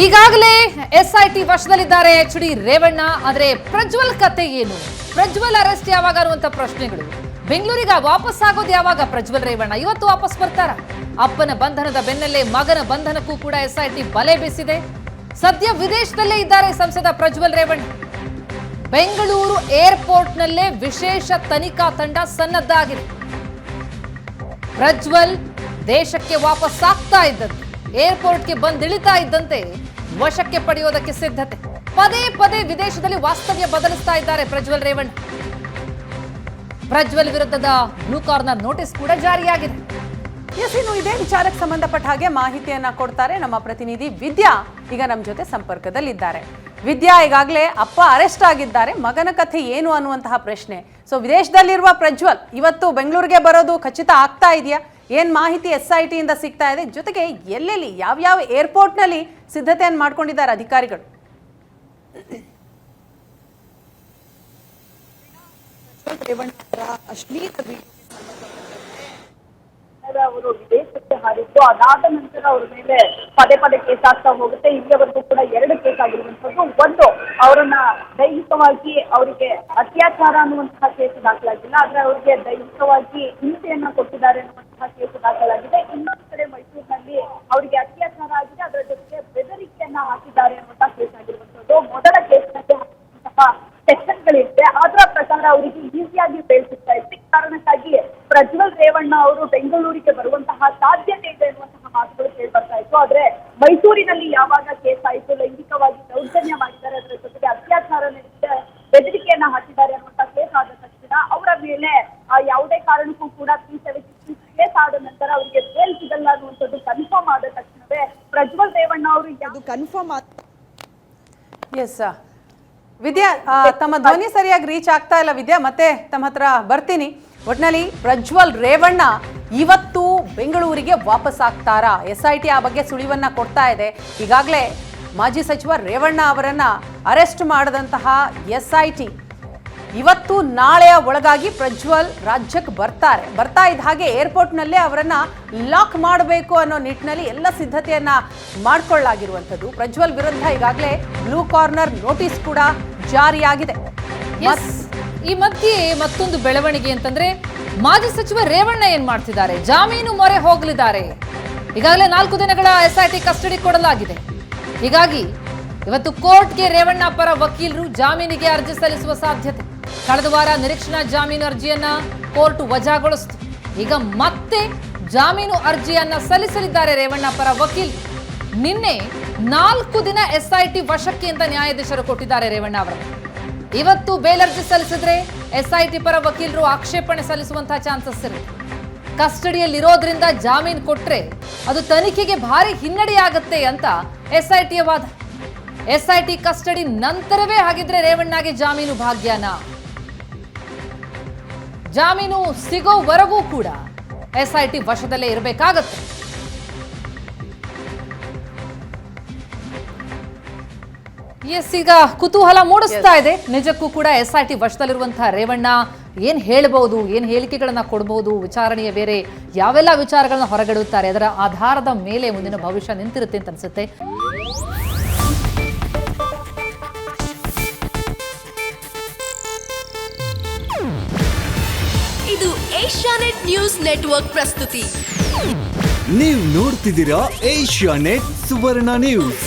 ಈಗಾಗಲೇ SIT ವಶದಲ್ಲಿದ್ದಾರೆ H D. Revanna. ಆದರೆ ಪ್ರಜ್ವಲ್ ಕತೆ ಏನು? ಪ್ರಜ್ವಲ್ ಅರೆಸ್ಟ್ ಯಾವಾಗ ಅನ್ನುವಂಥ ಪ್ರಶ್ನೆಗಳು. ಬೆಂಗಳೂರಿಗೆ ವಾಪಸ್ ಆಗೋದು ಯಾವಾಗ ಪ್ರಜ್ವಲ್ ರೇವಣ್ಣ? ಇವತ್ತು ವಾಪಸ್ ಬರ್ತಾರ? ಅಪ್ಪನ ಬಂಧನದ ಬೆನ್ನಲ್ಲೇ ಮಗನ ಬಂಧನಕ್ಕೂ ಕೂಡ ಎಸ್ಐಟಿ ಬಲೆ ಬೀಸಿದೆ. ಸದ್ಯ ವಿದೇಶದಲ್ಲೇ ಇದ್ದಾರೆ ಸಂಸದ ಪ್ರಜ್ವಲ್ ರೇವಣ್ಣ. ಬೆಂಗಳೂರು ಏರ್ಪೋರ್ಟ್ನಲ್ಲೇ ವಿಶೇಷ ತನಿಖಾ ತಂಡ ಸನ್ನದ್ಧಾಗಿದೆ. ಪ್ರಜ್ವಲ್ ದೇಶಕ್ಕೆ ವಾಪಸ್ ಆಗ್ತಾ ಇದ್ದಂತೆ, ಏರ್ಪೋರ್ಟ್ಗೆ ಬಂದಿಳಿತಾ ಇದ್ದಂತೆ ವಶಕ್ಕೆ ಪಡೆಯೋದಕ್ಕೆ ಸಿದ್ಧತೆ. ಪದೇ ಪದೇ ವಿದೇಶದಲ್ಲಿ ವಾಸ್ತವ್ಯ ಬದಲಿಸ್ತಾ ಇದ್ದಾರೆ ಪ್ರಜ್ವಲ್ ರೇವಣ್ಣ. ಪ್ರಜ್ವಲ್ ವಿರುದ್ಧದ ಬ್ಲೂ ಕಾರ್ನರ್ ನೋಟಿಸ್ ಕೂಡ ಜಾರಿಯಾಗಿದೆ. ಇನ್ನು ಇದೇ ವಿಚಾರಕ್ಕೆ ಸಂಬಂಧಪಟ್ಟ ಹಾಗೆ ಮಾಹಿತಿಯನ್ನ ಕೊಡ್ತಾರೆ ನಮ್ಮ ಪ್ರತಿನಿಧಿ ವಿದ್ಯಾ. ಈಗ ನಮ್ಮ ಜೊತೆ ಸಂಪರ್ಕದಲ್ಲಿದ್ದಾರೆ. ವಿದ್ಯಾ, ಈಗಾಗಲೇ ಅಪ್ಪ ಅರೆಸ್ಟ್ ಆಗಿದ್ದಾರೆ, ಮಗನ ಕಥೆ ಏನು ಅನ್ನುವಂತಹ ಪ್ರಶ್ನೆ. ಸೊ ವಿದೇಶದಲ್ಲಿರುವ ಪ್ರಜ್ವಲ್ ಇವತ್ತು ಬೆಂಗಳೂರಿಗೆ ಬರೋದು ಖಚಿತ ಆಗ್ತಾ ಇದೆಯಾ? ಏನ್ ಮಾಹಿತಿ SIT ಇಂದ ಸಿಗ್ತಾ ಇದೆ? ಜೊತೆಗೆ ಎಲ್ಲೆಲ್ಲಿ ಯಾವ್ಯಾವ ಏರ್ಪೋರ್ಟ್ನಲ್ಲಿ ಸಿದ್ಧತೆಯನ್ನು ಮಾಡ್ಕೊಂಡಿದ್ದಾರೆ ಅಧಿಕಾರಿಗಳು? ಅವರು ವಿದೇಶಕ್ಕೆ ಹಾರಿದ್ದು, ಅದಾದ ನಂತರ ಅವ್ರ ಮೇಲೆ ಪದೇ ಪದೇ ಕೇಸ್ ಆಗ್ತಾ ಹೋಗುತ್ತೆ. ಇಲ್ಲಿವರೆಗೂ ಕೂಡ 2 ಕೇಸ್ ಆಗಿರುವಂತದ್ದು. ಒಂದು, ಅವರನ್ನ ದೈಹಿಕವಾಗಿ ಅವರಿಗೆ ಅತ್ಯಾಚಾರ ಅನ್ನುವಂತಹ ಕೇಸು ದಾಖಲಾಗಿಲ್ಲ, ಆದ್ರೆ ಅವರಿಗೆ ದೈಹಿಕವಾಗಿ ಹಿಂಸೆಯನ್ನ ಕೊಟ್ಟಿದ್ದಾರೆ ಅನ್ನುವಂತಹ ಕೇಸು ದಾಖಲಾಗಿದೆ. ಇನ್ನೊಂದು ಕಡೆ ಮೈಸೂರಿನಲ್ಲಿ ಅವರಿಗೆ ಅತ್ಯಾಚಾರ ಆಗಿದೆ, ಅದರ ಜೊತೆಗೆ ಬೆದರಿಕೆಯನ್ನ ಹಾಕಿದ್ದಾರೆ ಅನ್ನುವಂತಹ ಕೇಸ್ ಆಗಿರುವಂತದ್ದು. ಮೊದಲ ಕೇಸ್ನಲ್ಲಿ ಸೆಕ್ಷನ್ಗಳಿದೆ, ಅದರ ಪ್ರಕಾರ ಅವರಿಗೆ ಈಸಿಯಾಗಿ ಬೇಲ್ ಸಿಗ್ತಾ ಇತ್ತು. ಈ ಕಾರಣಕ್ಕಾಗಿ ಪ್ರಜ್ವಲ್ ರೇವಣ್ಣ ಅವರು ಬೆಂಗಳೂರಿಗೆ ಬರುವಂತಹ ಸಾಧ್ಯತೆ ಇದೆ ಎನ್ನುವಂತಹ ಮಾತುಗಳು ಕೇಳಿ ಬರ್ತಾ ಇತ್ತು. ಆದ್ರೆ ಮೈಸೂರಿನಲ್ಲಿ ಯಾವಾಗ ಕೇಸ್ ಆಯಿತು, ಲೈಂಗಿಕವಾಗಿ ದೌರ್ಜನ್ಯ ಮಾಡಿದ್ದಾರೆ, ಅದರ ಜೊತೆಗೆ ಅತ್ಯಾಚಾರ ನಡೆಸಿದೆ, ಬೆದರಿಕೆಯನ್ನ ಹಾಕಿದ್ದಾರೆ ಅನ್ನುವಂತಹ ಕೇಸ್ ಆದ ತಕ್ಷಣ ಅವರ ಮೇಲೆ ಯಾವುದೇ ಕಾರಣಕ್ಕೂ ಕೂಡ 376 ಕೇಸ್ ಆದ ನಂತರ ಅವರಿಗೆ ಬೇಲ್ ಸಿಗಲ್ಲ ಅನ್ನುವಂಥದ್ದು ಕನ್ಫರ್ಮ್ ಆದ ತಕ್ಷಣವೇ ಪ್ರಜ್ವಲ್ ರೇವಣ್ಣ ಅವರು ಯಾವುದು ಕನ್ಫರ್ಮ್ ಎಸ್ ವಿದ್ಯಾ, ತಮ್ಮ ಧ್ವನಿ ಸರಿಯಾಗಿ ರೀಚ್ ಆಗ್ತಾ ಇಲ್ಲ ವಿದ್ಯಾ, ಮತ್ತೆ ತಮ್ಮ ಹತ್ರ ಬರ್ತೀನಿ. ಒಟ್ನಲ್ಲಿ ಪ್ರಜ್ವಲ್ ರೇವಣ್ಣ ಇವತ್ತು ಬೆಂಗಳೂರಿಗೆ ವಾಪಸ್ ಆಗ್ತಾರಾ? SIT ಆ ಬಗ್ಗೆ ಸುಳಿವನ್ನ ಕೊಡ್ತಾ ಇದೆ. ಈಗಾಗಲೇ ಮಾಜಿ ಸಚಿವ ರೇವಣ್ಣ ಅವರನ್ನ ಅರೆಸ್ಟ್ ಮಾಡಿದಂತಹ SIT ಇವತ್ತು ನಾಳೆಯ ಒಳಗಾಗಿ ಪ್ರಜ್ವಲ್ ರಾಜ್ಯಕ್ಕೆ ಬರ್ತಾ ಇದ್ದ ಹಾಗೆ ಏರ್ಪೋರ್ಟ್ನಲ್ಲೇ ಅವರನ್ನ ಲಾಕ್ ಮಾಡಬೇಕು ಅನ್ನೋ ನಿಟ್ಟಿನಲ್ಲಿ ಎಲ್ಲ ಸಿದ್ಧತೆಯನ್ನ ಮಾಡಿಕೊಳ್ಳಲಾಗಿರುವಂಥದ್ದು. ಪ್ರಜ್ವಲ್ ವಿರುದ್ಧ ಈಗಾಗಲೇ ಬ್ಲೂ ಕಾರ್ನರ್ ನೋಟಿಸ್ ಕೂಡ ಜಾರಿಯಾಗಿದೆ. ಈ ಮಧ್ಯೆ ಮತ್ತೊಂದು ಬೆಳವಣಿಗೆ ಅಂತಂದ್ರೆ, ಮಾಜಿ ಸಚಿವ ರೇವಣ್ಣ ಏನ್ ಮಾಡ್ತಿದ್ದಾರೆ? ಜಾಮೀನು ಮೊರೆ ಹೋಗಲಿದ್ದಾರೆ. ಈಗಾಗಲೇ 4 ದಿನಗಳ SIT ಕಸ್ಟಡಿ ಕೊಡಲಾಗಿದೆ. ಹೀಗಾಗಿ ಇವತ್ತು ಕೋರ್ಟ್ಗೆ ರೇವಣ್ಣ ಪರ ವಕೀಲರು ಜಾಮೀನಿಗೆ ಅರ್ಜಿ ಸಲ್ಲಿಸುವ ಸಾಧ್ಯತೆ. ಕಳೆದ ವಾರ ನಿರೀಕ್ಷಣಾ ಜಾಮೀನು ಅರ್ಜಿಯನ್ನ ಕೋರ್ಟ್ ವಜಾಗೊಳಿಸಿತು. ಈಗ ಮತ್ತೆ ಜಾಮೀನು ಅರ್ಜಿಯನ್ನ ಸಲ್ಲಿಸಲಿದ್ದಾರೆ ರೇವಣ್ಣ ಪರ ವಕೀಲರು. ನಿನ್ನೆ 4 ದಿನ SIT ವಶಕ್ಕೆ ಅಂತ ನ್ಯಾಯಾಧೀಶರು ಕೊಟ್ಟಿದ್ದಾರೆ ರೇವಣ್ಣ ಅವರು. ಇವತ್ತು ಬೇಲರ್ಜಿ ಸಲ್ಲಿಸಿದ್ರೆ SIT ಪರ ವಕೀಲರು ಆಕ್ಷೇಪಣೆ ಸಲ್ಲಿಸುವಂತಹ ಚಾನ್ಸಸ್ ಇರುತ್ತೆ. ಕಸ್ಟಡಿಯಲ್ಲಿರೋದ್ರಿಂದ ಜಾಮೀನು ಕೊಟ್ರೆ ಅದು ತನಿಖೆಗೆ ಭಾರಿ ಹಿನ್ನಡೆಯಾಗುತ್ತೆ ಅಂತ SIT ವಾದ. SIT ಕಸ್ಟಡಿ ನಂತರವೇ ಹಾಗಿದ್ರೆ ರೇವಣ್ಣಗೆ ಜಾಮೀನು ಭಾಗ್ಯನ? ಜಾಮೀನು ಸಿಗೋವರೆಗೂ ಕೂಡ SIT ವಶದಲ್ಲೇ ಇರಬೇಕಾಗತ್ತೆ. ಈಗ ಕುತೂಹಲ ಮೂಡಿಸ್ತಾ ಇದೆ. ನಿಜಕ್ಕೂ ಕೂಡ SIT ವಶದಲ್ಲಿರುವಂತಹ ರೇವಣ್ಣ ಏನ್ ಹೇಳಬಹುದು, ಏನ್ ಹೇಳಿಕೆಗಳನ್ನ ಕೊಡಬಹುದು, ವಿಚಾರಣೆಯ ಬೇರೆ ಯಾವೆಲ್ಲ ವಿಚಾರಗಳನ್ನ ಹೊರಗಿಡುತ್ತಾರೆ, ಅದರ ಆಧಾರದ ಮೇಲೆ ಮುಂದಿನ ಭವಿಷ್ಯ ನಿಂತಿರುತ್ತೆ ಅಂತ ಅನ್ಸುತ್ತೆ. ಇದು ಏಷ್ಯಾನೆಟ್ ನ್ಯೂಸ್ ನೆಟ್ವರ್ಕ್ ಪ್ರಸ್ತುತಿ. ನೀವು ನೋಡ್ತಿದ್ದೀರಾ ಏಷ್ಯಾನೆಟ್ ಸುವರ್ಣ ನ್ಯೂಸ್.